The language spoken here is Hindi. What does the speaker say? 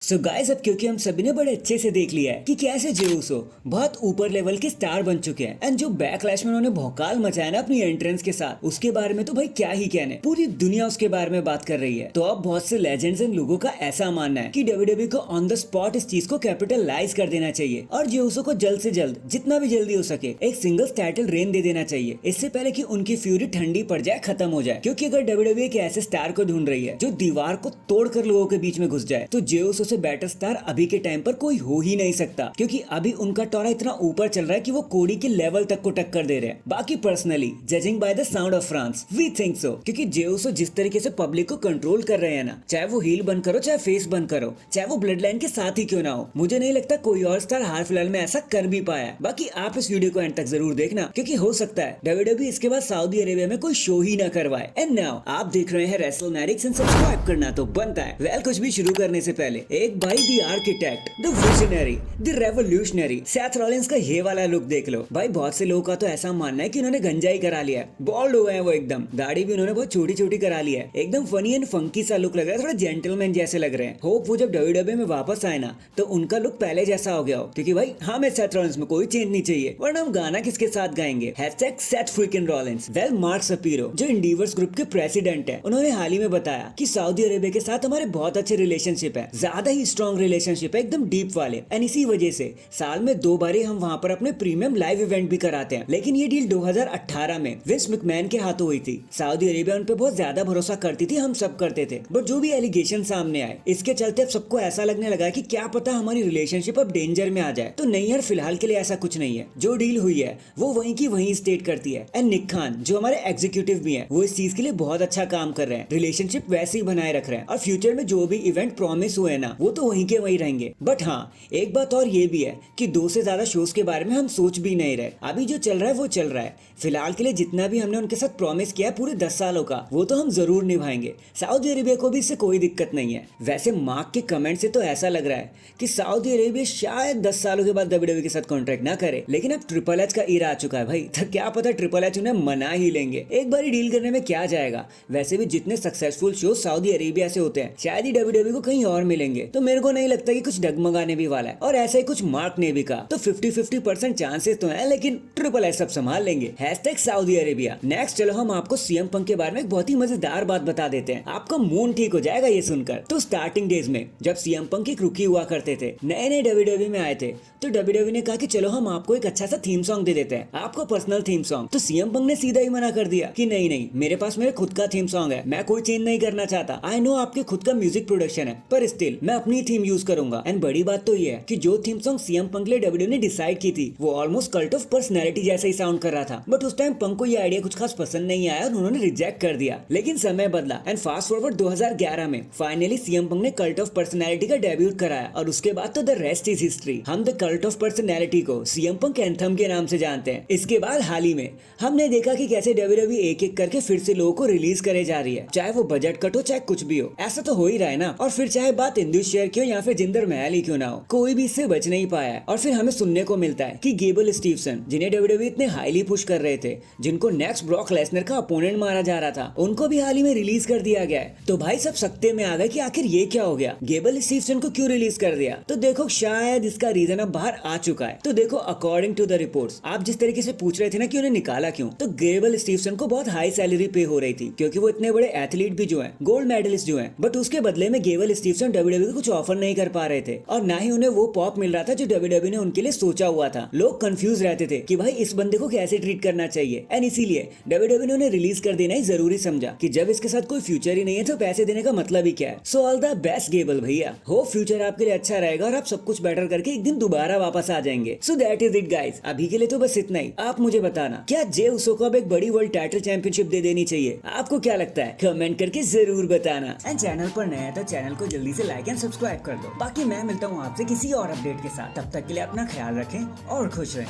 सो गाइस, अब क्योंकि हम सभी ने बड़े अच्छे से देख लिया है कि कैसे जे उसो बहुत ऊपर लेवल के स्टार बन चुके हैं एंड जो बैकलैश में उन्होंने भौकाल मचाया ना अपनी एंट्रेंस के साथ, उसके बारे में तो भाई क्या ही कहने, पूरी दुनिया उसके बारे में बात कर रही है। तो अब बहुत से लेजेंड्स एंड लोगों का ऐसा मानना है कि डब्ल्यूडब्ल्यूई को ऑन द स्पॉट इस चीज को कैपिटलाइज कर देना चाहिए और जे उसो को जल्द से जल्द, जितना भी जल्दी हो सके, एक सिंगल्स टाइटल रेन दे देना चाहिए, इससे पहले कि उनकी फ्यूरी ठंडी पड़ जाए, खत्म हो जाए। क्योंकि अगर डब्ल्यूडब्ल्यूई एक ऐसे स्टार को ढूंढ रही है जो दीवार को तोड़कर लोगों के बीच में घुस जाए, तो जे उसो से बेटर स्टार अभी के टाइम पर कोई हो ही नहीं सकता। क्योंकि अभी उनका टोरा इतना ऊपर चल रहा है कि वो कोडी के लेवल तक को टक्कर दे रहे हैं। बाकी personally judging by the sound of France we think so, क्योंकि जे उसो जिस तरीके से पब्लिक को कंट्रोल कर रहे हैं ना, चाहे वो हील बंद करो, चाहे फेस बंद करो, चाहे वो ब्लड लाइन के साथ ही क्यों ना हो, मुझे नहीं लगता कोई और स्टार हाल फिलहाल में ऐसा कर भी पाया। बाकी आप इस वीडियो को एंड तक जरूर देखना, क्योंकि हो सकता है डब्ल्यूडब्ल्यूई इसके बाद सऊदी अरेबिया में कोई शो ही ना करवाए। एंड नाउ आप देख रहे हैं रेसलमैनिक्स एंड सब्सक्राइब करना तो बनता है। वेल, कुछ भी शुरू करने से पहले एक भाई the architect, the visionary, the revolutionary Seth Rollins का ये वाला लुक देख लो भाई। बहुत से लोगों का तो ऐसा मानना है कि उन्होंने गंजाई करा लिया है, बॉल्ड हो गए हैं वो एकदम, दाढ़ी भी उन्होंने बहुत छोटी छोटी करा ली है, एकदम फनी एंड फंकी सा लुक लग रहा है, थोड़ा जेंटलमैन जैसे लग रहे हैं। होप वो जब डब्ल्यूडब्ल्यूई में वापस आए ना तो उनका लुक पहले जैसा हो गया हो, क्योंकि भाई हमें सेथ रॉलिंस में कोई चेंज नहीं चाहिए, वरना हम गाना किसके साथ गाएंगे। #Seth freaking Rollins. Well, Mark Shapiro जो इंडीवर्स ग्रुप के प्रेसिडेंट है, उन्होंने हाल ही में बताया कि सऊदी अरेबिया के साथ हमारे बहुत अच्छे रिलेशनशिप है, ज्यादा ही स्ट्रॉन्ग रिलेशनशिप है, एकदम डीप वाले, एंड इसी वजह से साल में 2 बार हम वहां पर अपने प्रीमियम लाइव इवेंट भी कराते हैं। लेकिन ये डील 2018 में विंस मैकमैन के हाथों हुई थी। सऊदी अरेबिया उन पे बहुत ज्यादा भरोसा करती थी, हम सब करते थे, बट जो भी एलिगेशन सामने आए, इसके चलते अब सबको ऐसा लगने लगा कि क्या पता हमारी रिलेशनशिप अब डेंजर में आ जाए। तो नहीं यार, फिलहाल के लिए ऐसा कुछ नहीं है, जो डील हुई है वो वहीं की वहीं स्टेट करती है। एंड निक खान जो हमारे एग्जीक्यूटिव भी हैं, वो इस चीज के लिए बहुत अच्छा काम कर रहे हैं, रिलेशनशिप वैसे ही बनाए रख रहे हैं, और फ्यूचर में जो भी इवेंट प्रॉमिस हुए ना वो तो वहीं के वहीं रहेंगे। बट हाँ, एक बात और ये भी है कि 2 से ज्यादा शोज के बारे में हम सोच भी नहीं रहे। अभी जो चल रहा है वो चल रहा है। फिलहाल के लिए जितना भी हमने उनके साथ प्रॉमिस किया है पूरे 10 सालों का, वो तो हम जरूर निभाएंगे। सऊदी अरेबिया को भी इससे कोई दिक्कत नहीं है। वैसे मार्क के कमेंट से तो ऐसा लग रहा है कि सऊदी अरेबिया शायद 10 सालों के बाद डब्ल्यूडब्ल्यूई के साथ कॉन्ट्रैक्ट ना करे, लेकिन अब ट्रिपल एच का ईरा आ चुका है भाई, तो क्या पता ट्रिपल एच उन्हें मना ही लेंगे। एक बार डील करने में क्या जाएगा। वैसे भी जितने सक्सेसफुल शो सऊदी अरेबिया से होते हैं, शायद ही डब्ल्यूडब्ल्यूई को कहीं और मिलेंगे, तो मेरे को नहीं लगता कि कुछ डगमगाने भी वाला है। और ऐसा ही कुछ मार्क ने भी कहा, तो 50-50% चांसेस तो है, लेकिन ट्रिपल एच सब संभाल लेंगे। #Saudi Arabia. नेक्स्ट चलो हम आपको सीएम पंक के बारे में एक बहुत ही मजेदार बात बता देते हैं, आपका मूड ठीक हो जाएगा ये सुनकर। तो स्टार्टिंग डेज में जब सीएम पंक एक रुकी हुआ करते थे, नए नए डब्ल्यूडब्ल्यूई में आए थे, तो डब्ल्यूडब्ल्यूई ने कहा कि चलो हम आपको एक अच्छा सा थीम सॉन्ग दे देते हैं, आपको पर्सनल थीम सॉन्ग। तो सीएम पंक ने सीधा ही मना कर दिया कि नहीं नहीं, मेरे पास मेरे खुद का थीम सॉन्ग है, मैं कोई चेंज नहीं करना चाहता। आई नो आपके खुद का म्यूजिक प्रोडक्शन है, पर स्टिल मैं अपनी थीम यूज करूंगा। एंड बड़ी बात तो ये है कि जो थीम सॉन्ग सीएम पंक ने डब्ल्यूडब्ल्यूई ने डिसाइड की थी, वो ऑलमोस्ट कल्ट ऑफ पर्सनैलिटी जैसा ही साउंड कर रहा था। बट उस टाइम पंक को ये आइडिया कुछ खास पसंद नहीं आया और उन्होंने रिजेक्ट कर दिया। लेकिन समय बदला एंड फास्ट फॉरवर्ड 2011 में फाइनली सीएम पंक ने कल्ट ऑफ पर्सनैलिटी का डेब्यूट कराया, और उसके बाद तो द रेस्ट इज हिस्ट्री। हम द कल्ट ऑफ पर्सनैलिटी को सीएम पंक एंथम के नाम से जानते हैं। इसके बाद हाल ही में हमने देखा कि कैसे डब्ल्यूडब्ल्यूई एक एक करके फिर से लोगों को रिलीज करे जा रही है, चाहे वो बजट कट हो, चाहे कुछ भी हो, ऐसा तो हो ही रहा है ना। और फिर चाहे बात इंदु शेयर की हो या फिर जिंदर महल ही क्यों ना हो, कोई भी इससे बच नहीं पाया है। और फिर हमें सुनने को मिलता है कि गेबल स्टीवसन, जिन्हें डब्ल्यूडब्ल्यूई इतने हाईली पुश कर रहे थे, जिनको नेक्स्ट ब्रॉक लेसनर का अपोनेंट माना जा रहा था, उनको भी हाल ही में रिलीज कर दिया गया है। तो भाई सब सकते में आ गए कि आखिर ये क्या हो गया, गेबल स्टीवसन को क्यों रिलीज कर दिया। तो देखो शायद इसका रीजन अब बाहर आ चुका है। तो देखो, अकॉर्डिंग टू द रिपोर्ट्स, आप जिस तरीके से पूछ रहे थे ना कि उन्हें निकाला क्यों, तो गेबल स्टीवसन को बहुत हाई सैलरी पे हो रही थी, क्योंकि वो इतने बड़े एथलीट भी जो हैं, गोल्ड मेडलिस्ट जो हैं, बट उसके बदले में गेबल स्टीवसन डब्ल्यूडब्ल्यूई को कुछ ऑफर नहीं कर पा रहे थे, और ना ही उन्हें वो पॉप मिल रहा था जो डब्ल्यूडब्ल्यूई ने उनके लिए सोचा हुआ था। लोग कंफ्यूज रहते थे कि भाई इस बंदे को कैसे ट्रीट करना चाहिए, एंड इसीलिए डब्ल्यूडब्ल्यूई ने उन्हें रिलीज कर देना ही जरूरी समझा कि जब इसके साथ कोई फ्यूचर ही नहीं है तो पैसे देने का मतलब ही क्या है। So all the best Gable भैया, होप फ्यूचर आपके लिए अच्छा रहेगा और आप सब कुछ बेटर करके एक दिन दोबारा वापस आ जाएंगे। So that is it guys, अभी के लिए तो बस इतना ही। आप मुझे बताना, क्या जे उसो को अब एक बड़ी वर्ल्ड टाइटल चैंपियनशिप दे देनी चाहिए? आपको क्या लगता है? कमेंट करके जरूर बताना। एंड चैनल पर नया है तो चैनल को जल्दी से लाइक एंड सब्सक्राइब कर दो। बाकी मैं मिलता हूँ आपसे किसी और अपडेट के साथ, तब तक के लिए अपना ख्याल रखें और खुश रहें।